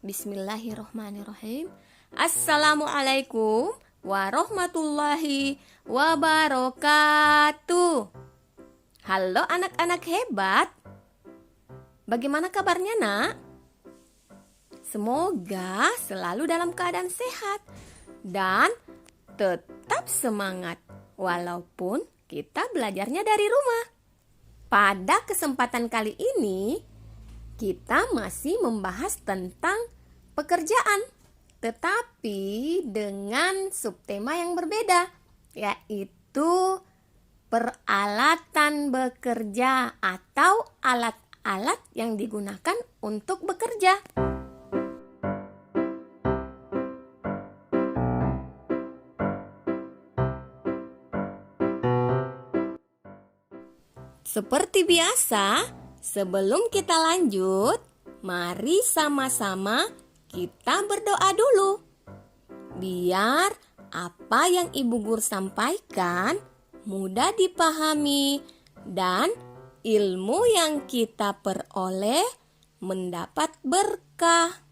Bismillahirrohmanirrohim. Assalamualaikum warahmatullahi wabarakatuh. Halo anak-anak hebat. Bagaimana kabarnya, Nak? Semoga selalu dalam keadaan sehat dan tetap semangat walaupun kita belajarnya dari rumah. Pada kesempatan kali ini kita masih membahas tentang pekerjaan, tetapi dengan subtema yang berbeda, yaitu peralatan bekerja atau alat-alat yang digunakan untuk bekerja. Seperti biasa, sebelum kita lanjut, mari sama-sama kita berdoa dulu. Biar apa yang Ibu Guru sampaikan mudah dipahami dan ilmu yang kita peroleh mendapat berkah.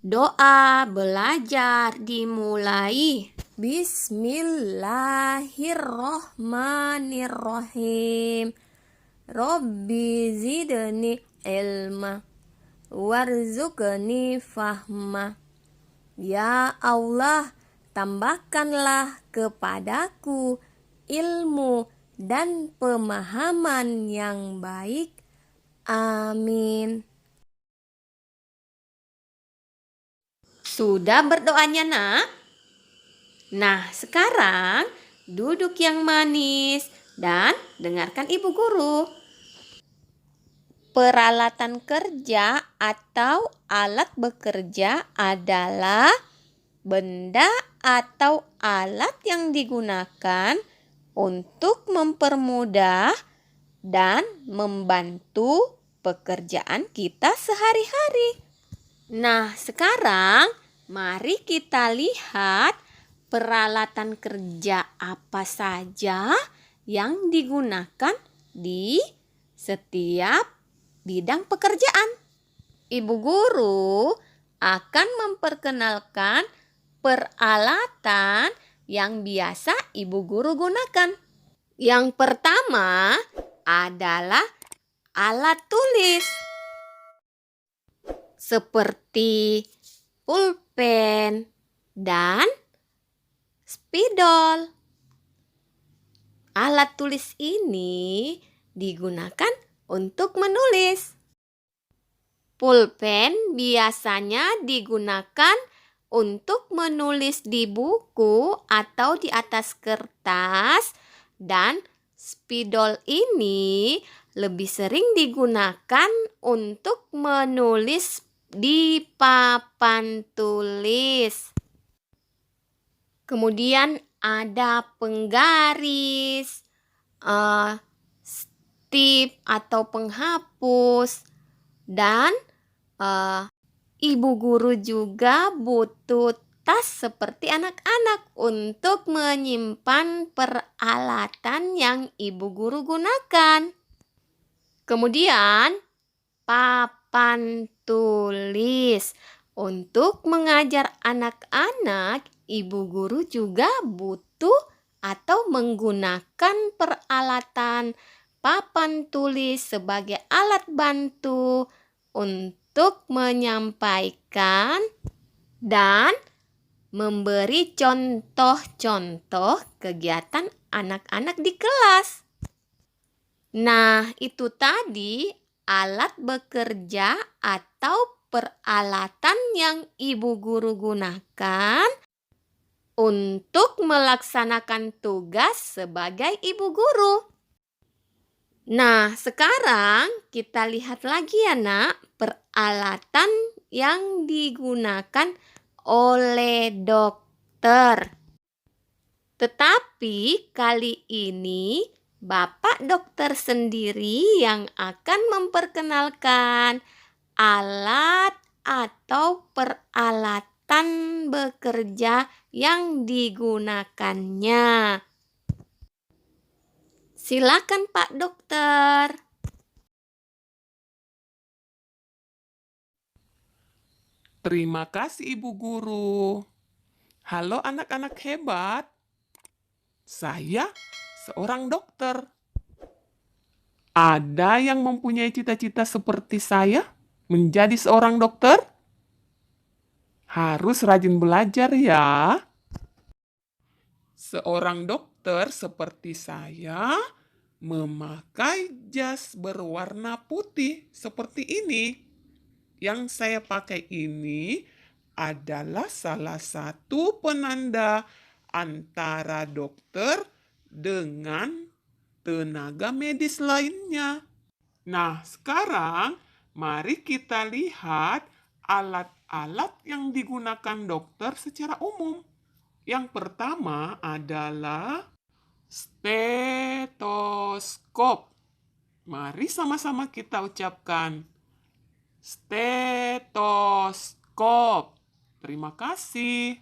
Doa belajar dimulai. Bismillahirrohmanirrohim. Robbi zidni ilma warzuqni fahma. Ya Allah, tambahkanlah kepadaku ilmu dan pemahaman yang baik. Amin. Sudah berdoanya, Nak? Nah, sekarang duduk yang manis dan dengarkan Ibu Guru. Peralatan kerja atau alat bekerja adalah benda atau alat yang digunakan untuk mempermudah dan membantu pekerjaan kita sehari-hari. Nah, sekarang mari kita lihat peralatan kerja apa saja yang digunakan di setiap bidang pekerjaan. Ibu Guru akan memperkenalkan peralatan yang biasa Ibu Guru gunakan. Yang pertama adalah alat tulis seperti pulpen dan spidol. Alat tulis ini digunakan untuk menulis. Pulpen biasanya digunakan untuk menulis di buku atau di atas kertas, dan spidol ini lebih sering digunakan untuk menulis di papan tulis. Kemudian ada penggaris, tip atau penghapus, dan Ibu Guru juga butuh tas seperti anak-anak untuk menyimpan peralatan yang Ibu Guru gunakan. Kemudian papan tulis. Untuk mengajar anak-anak, Ibu Guru juga butuh atau menggunakan peralatan papan tulis sebagai alat bantu untuk menyampaikan dan memberi contoh-contoh kegiatan anak-anak di kelas. Nah, itu tadi alat bekerja atau peralatan yang Ibu Guru gunakan untuk melaksanakan tugas sebagai Ibu Guru. Nah, sekarang kita lihat lagi ya, Nak, peralatan yang digunakan oleh dokter. Tetapi kali ini Bapak dokter sendiri yang akan memperkenalkan alat atau peralatan bekerja yang digunakannya. Silakan Pak Dokter. Terima kasih Ibu Guru. Halo anak-anak hebat. Saya seorang dokter. Ada yang mempunyai cita-cita seperti saya menjadi seorang dokter? Harus rajin belajar ya. Seorang dokter seperti saya memakai jas berwarna putih seperti ini. Yang saya pakai ini adalah salah satu penanda antara dokter dengan tenaga medis lainnya. Nah, sekarang mari kita lihat alat-alat yang digunakan dokter secara umum. Yang pertama adalah stetoskop. Mari sama-sama kita ucapkan stetoskop. Terima kasih.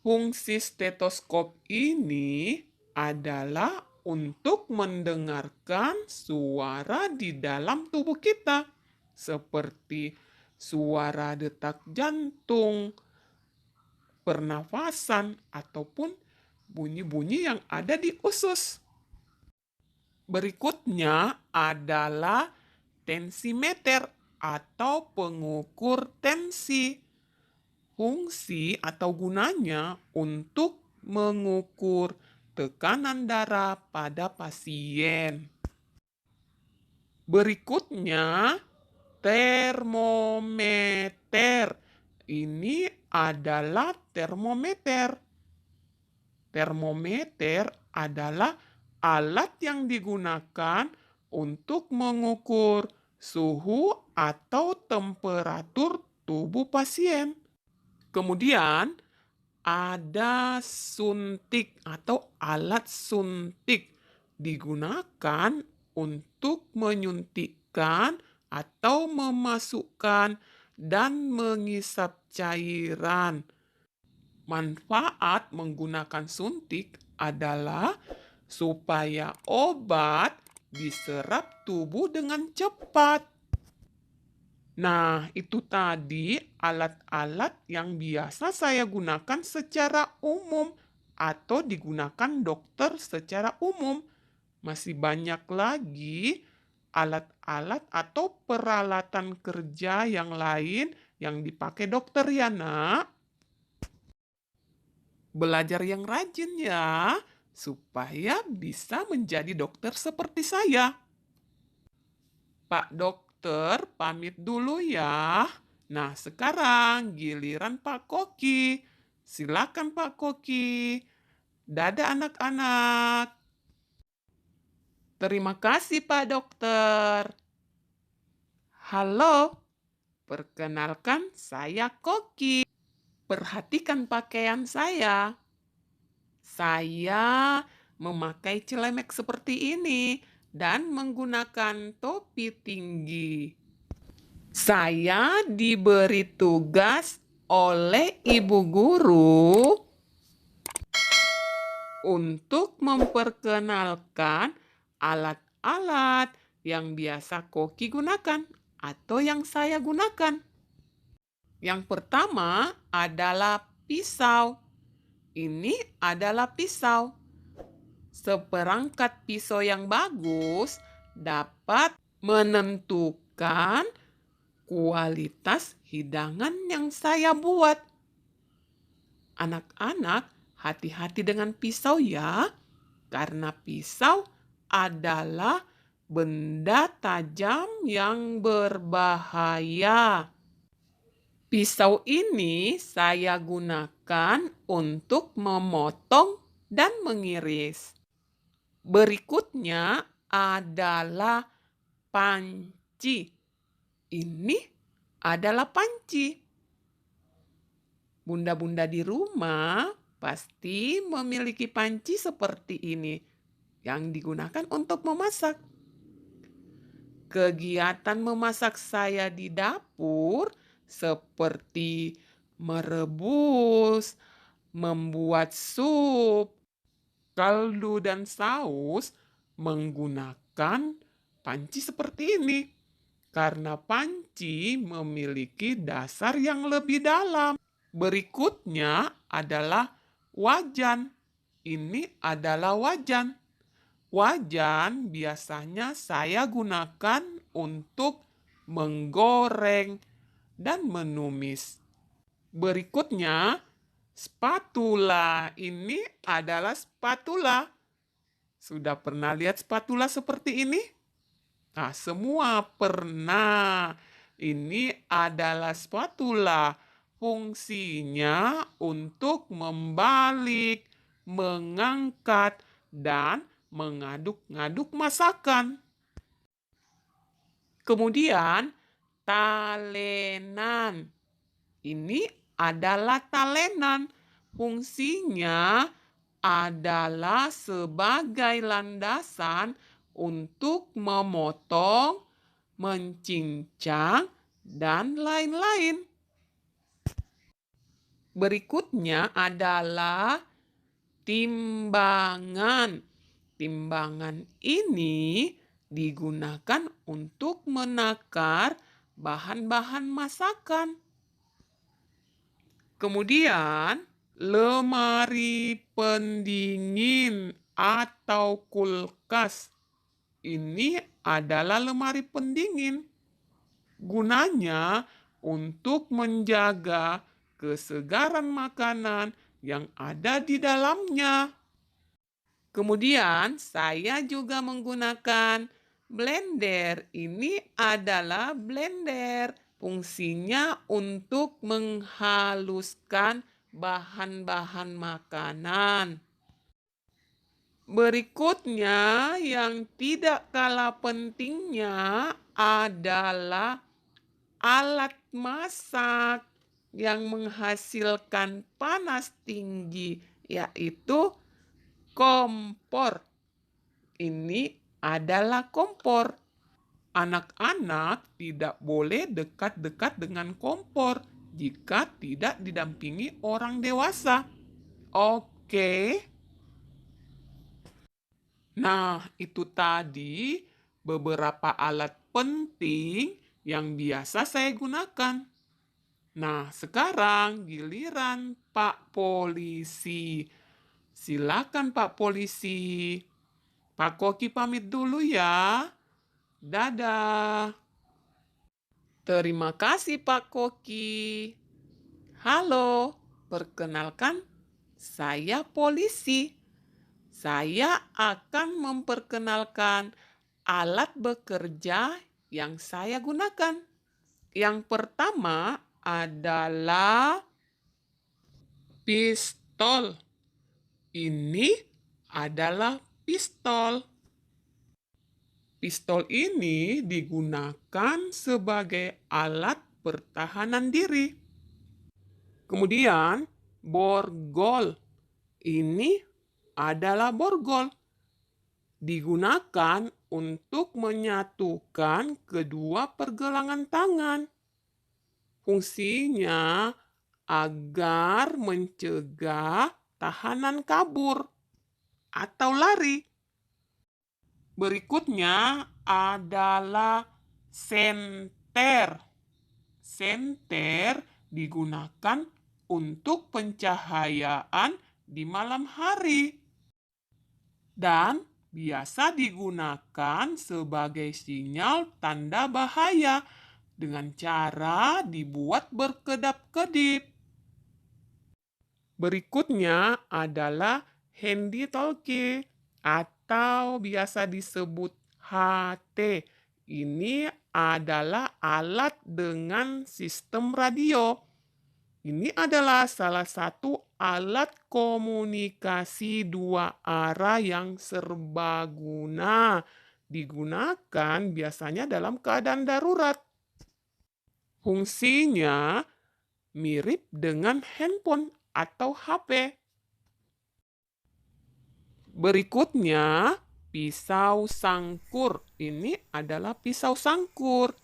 Fungsi stetoskop ini adalah untuk mendengarkan suara di dalam tubuh kita, seperti suara detak jantung, pernafasan, ataupun bunyi-bunyi yang ada di usus. Berikutnya adalah tensimeter atau pengukur tensi. Fungsi atau gunanya untuk mengukur tekanan darah pada pasien. Berikutnya, termometer. Ini adalah termometer. Termometer adalah alat yang digunakan untuk mengukur suhu atau temperatur tubuh pasien. Kemudian ada suntik atau alat suntik digunakan untuk menyuntikkan atau memasukkan dan mengisap cairan. Manfaat menggunakan suntik adalah supaya obat diserap tubuh dengan cepat. Nah, itu tadi alat-alat yang biasa saya gunakan secara umum atau digunakan dokter secara umum. Masih banyak lagi alat-alat atau peralatan kerja yang lain yang dipakai dokter ya, Nak. Belajar yang rajin ya, supaya bisa menjadi dokter seperti saya. Pak Dokter, pamit dulu ya. Nah, sekarang giliran Pak Koki. Silakan Pak Koki. Dadah anak-anak. Terima kasih Pak Dokter. Halo, perkenalkan saya Koki. Perhatikan pakaian saya. Saya memakai celemek seperti ini dan menggunakan topi tinggi. Saya diberi tugas oleh ibu guru untuk memperkenalkan alat-alat yang biasa Koki gunakan atau yang saya gunakan. Yang pertama adalah pisau. Ini adalah pisau. Seperangkat pisau yang bagus dapat menentukan kualitas hidangan yang saya buat. Anak-anak, hati-hati dengan pisau ya, karena pisau adalah benda tajam yang berbahaya. Pisau ini saya gunakan untuk memotong dan mengiris. Berikutnya adalah panci. Ini adalah panci. Bunda-bunda di rumah pasti memiliki panci seperti ini yang digunakan untuk memasak. Kegiatan memasak saya di dapur seperti merebus, membuat sup, kaldu dan saus menggunakan panci seperti ini. Karena panci panci memiliki dasar yang lebih dalam. Berikutnya adalah wajan. Ini adalah wajan. Wajan biasanya saya gunakan untuk menggoreng dan menumis. Berikutnya, spatula. Ini adalah spatula. Sudah pernah lihat spatula seperti ini? Nah, semua pernah. Ini adalah spatula. Fungsinya untuk membalik, mengangkat, dan mengaduk-ngaduk masakan. Kemudian, talenan. Ini adalah talenan. Fungsinya adalah sebagai landasan untuk memotong, mencincang, dan lain-lain. Berikutnya adalah timbangan. Timbangan ini digunakan untuk menakar bahan-bahan masakan. Kemudian, lemari pendingin atau kulkas. Ini adalah lemari pendingin. Gunanya untuk menjaga kesegaran makanan yang ada di dalamnya. Kemudian saya juga menggunakan blender. Ini adalah blender. Fungsinya untuk menghaluskan bahan-bahan makanan. Berikutnya yang tidak kalah pentingnya adalah alat masak yang menghasilkan panas tinggi, yaitu kompor. Ini adalah kompor. Anak-anak tidak boleh dekat-dekat dengan kompor jika tidak didampingi orang dewasa. Oke. Nah, itu tadi beberapa alat penting yang biasa saya gunakan. Nah, sekarang giliran Pak Polisi. Silakan Pak Polisi. Pak Koki pamit dulu ya. Dadah. Terima kasih Pak Koki. Halo, perkenalkan saya polisi. Saya akan memperkenalkan alat bekerja yang saya gunakan. Yang pertama adalah pistol. Ini adalah pistol. Pistol ini digunakan sebagai alat pertahanan diri. Kemudian, borgol. Ini adalah borgol. Digunakan untuk menyatukan kedua pergelangan tangan. Fungsinya agar mencegah tahanan kabur atau lari. Berikutnya adalah senter. Senter digunakan untuk pencahayaan di malam hari dan biasa digunakan sebagai sinyal tanda bahaya dengan cara dibuat berkedap-kedip. Berikutnya adalah handy talkie atau biasa disebut HT. Ini adalah alat dengan sistem radio. Ini adalah salah satu alat komunikasi dua arah yang serbaguna. Digunakan biasanya dalam keadaan darurat. Fungsinya mirip dengan handphone atau HP. Berikutnya, pisau sangkur. Ini adalah pisau sangkur.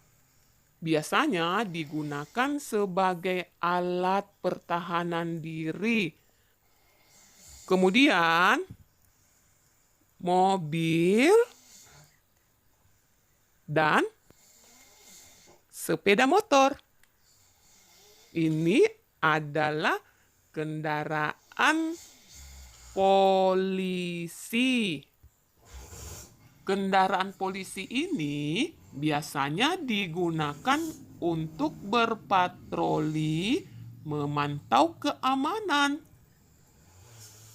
Biasanya digunakan sebagai alat pertahanan diri. Kemudian, mobil dan sepeda motor. Ini adalah kendaraan polisi. Kendaraan polisi ini biasanya digunakan untuk berpatroli, memantau keamanan.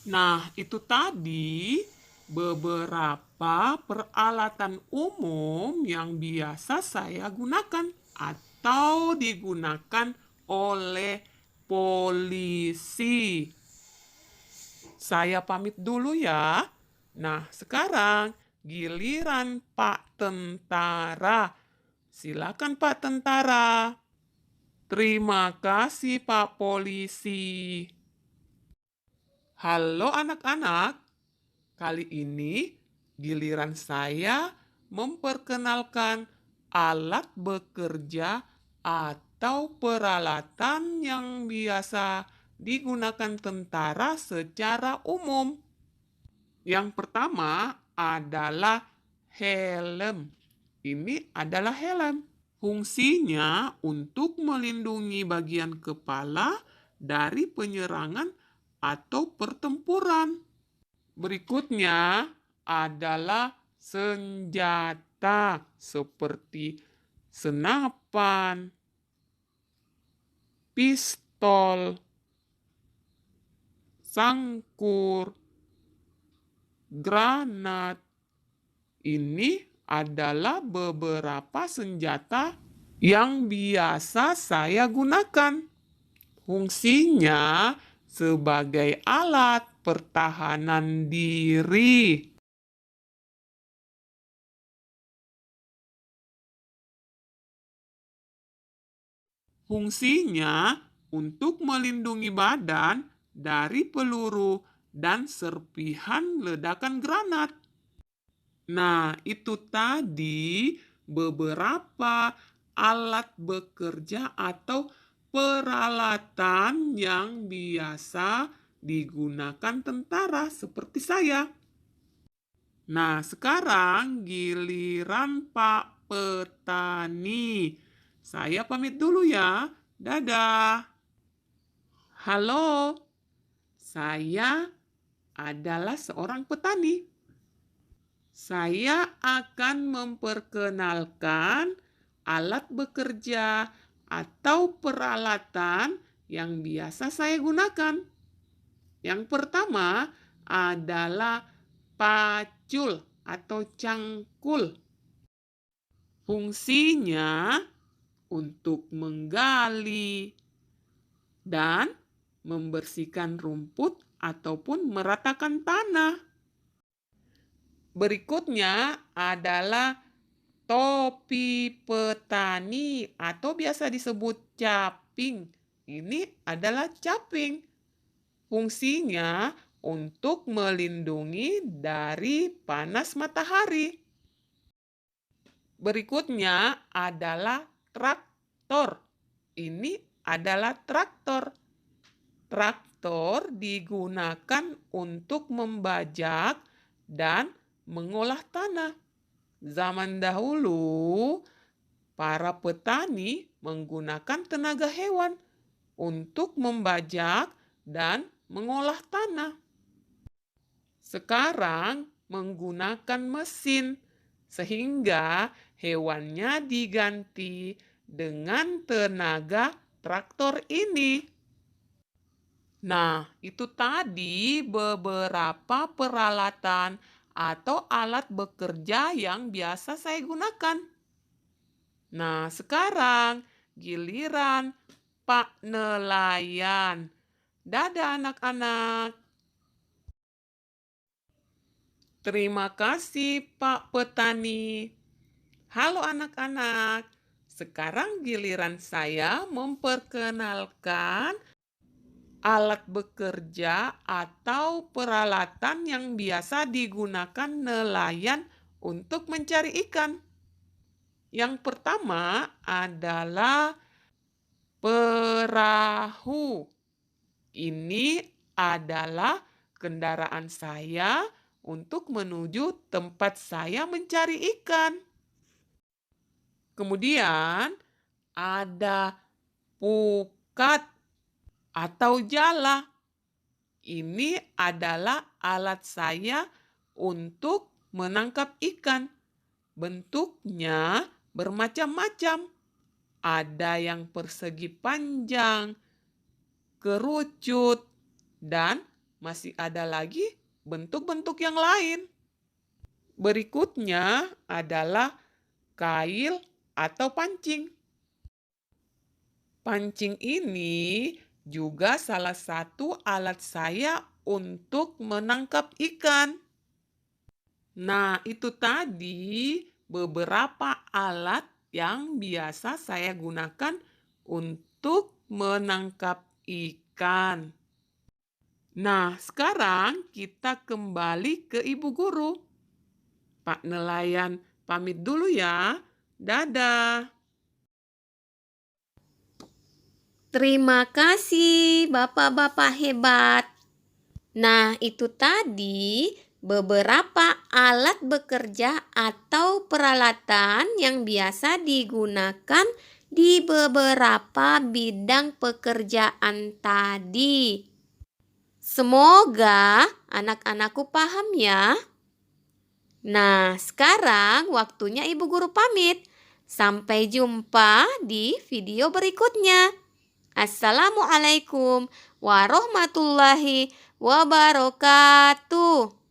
Nah, itu tadi beberapa peralatan umum yang biasa saya gunakan atau digunakan oleh polisi. Saya pamit dulu ya. Nah, sekarang giliran Pak Tentara. Silakan Pak Tentara. Terima kasih Pak Polisi. Halo anak-anak. Kali ini giliran saya memperkenalkan alat bekerja atau peralatan yang biasa digunakan tentara secara umum. Yang pertama adalah helm. Ini adalah helm. Fungsinya untuk melindungi bagian kepala dari penyerangan atau pertempuran. Berikutnya adalah senjata seperti senapan, pistol, sangkur, granat. Ini adalah beberapa senjata yang biasa saya gunakan. Fungsinya sebagai alat pertahanan diri. Fungsinya untuk melindungi badan dari peluru dan serpihan ledakan granat. Nah, itu tadi beberapa alat bekerja atau peralatan yang biasa digunakan tentara seperti saya. Nah, sekarang giliran Pak Petani. Saya pamit dulu ya. Dadah. Halo, saya adalah seorang petani. Saya akan memperkenalkan alat bekerja atau peralatan yang biasa saya gunakan. Yang pertama adalah pacul atau cangkul. Fungsinya untuk menggali dan membersihkan rumput ataupun meratakan tanah. Berikutnya adalah topi petani atau biasa disebut caping. Ini adalah caping. Fungsinya untuk melindungi dari panas matahari. Berikutnya adalah traktor. Ini adalah traktor. Traktor digunakan untuk membajak dan mengolah tanah. Zaman dahulu, para petani menggunakan tenaga hewan untuk membajak dan mengolah tanah. Sekarang menggunakan mesin, sehingga hewannya diganti dengan tenaga traktor ini. Nah, itu tadi beberapa peralatan atau alat bekerja yang biasa saya gunakan. Nah, sekarang giliran Pak Nelayan. Dadah anak-anak. Terima kasih Pak Petani. Halo anak-anak. Sekarang giliran saya memperkenalkan alat bekerja atau peralatan yang biasa digunakan nelayan untuk mencari ikan. Yang pertama adalah perahu. Ini adalah kendaraan saya untuk menuju tempat saya mencari ikan. Kemudian ada pukat atau jala. Ini adalah alat saya untuk menangkap ikan. Bentuknya bermacam-macam. Ada yang persegi panjang, kerucut, dan masih ada lagi bentuk-bentuk yang lain. Berikutnya adalah kail atau pancing. Pancing ini juga salah satu alat saya untuk menangkap ikan. Nah, itu tadi beberapa alat yang biasa saya gunakan untuk menangkap ikan. Nah, sekarang kita kembali ke Ibu Guru. Pak Nelayan pamit dulu ya. Dadah. Terima kasih, Bapak-bapak hebat. Nah, itu tadi beberapa alat bekerja atau peralatan yang biasa digunakan di beberapa bidang pekerjaan tadi. Semoga anak-anakku paham ya. Nah, sekarang waktunya Ibu Guru pamit. Sampai jumpa di video berikutnya. Assalamualaikum warahmatullahi wabarakatuh.